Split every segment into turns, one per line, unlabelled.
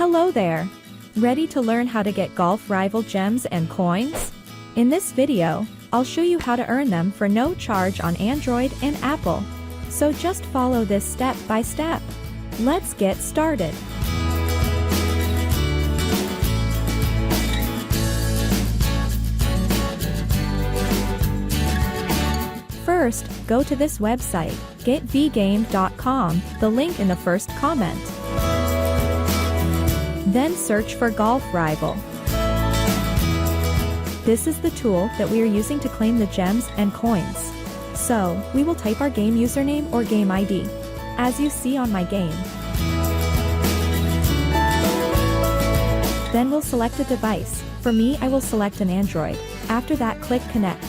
Hello there! Ready to learn how to get golf rival gems and coins? In this video, I'll show you how to earn them for no charge on Android and Apple. So just follow this step by step. Let's get started. First, go to this website, getvgame.com, the link in the first comment. Then search for Golf Rival. This is the tool that we are using to claim the gems and coins. So, we will type our game username or game ID, as you see on my game. Then we'll select a device. For me, I will select an Android. After that, click Connect.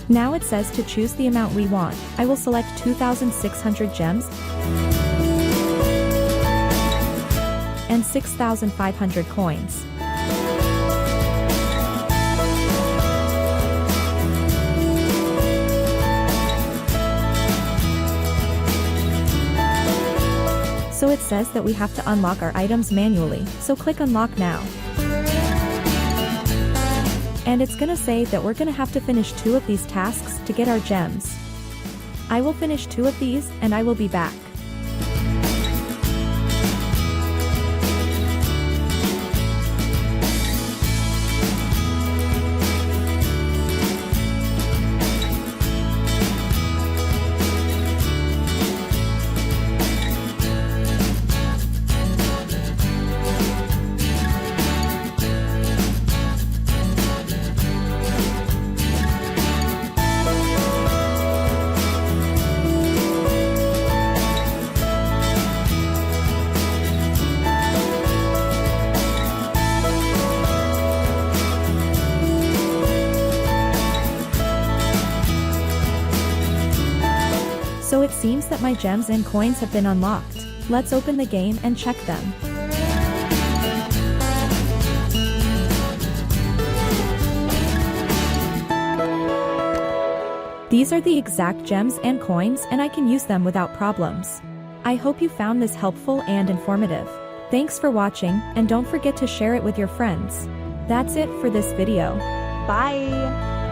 Now it says to choose the amount we want. I will select 2,600 gems and 6,500 coins. So it says that we have to unlock our items manually, so click Unlock Now. And it's gonna say that we're gonna have to finish 2 of these tasks to get our gems. I will finish 2 of these and I will be back. So it seems that my gems and coins have been unlocked. Let's open the game and check them. These are the exact gems and coins and I can use them without problems. I hope you found this helpful and informative. Thanks for watching and don't forget to share it with your friends. That's it for this video. Bye!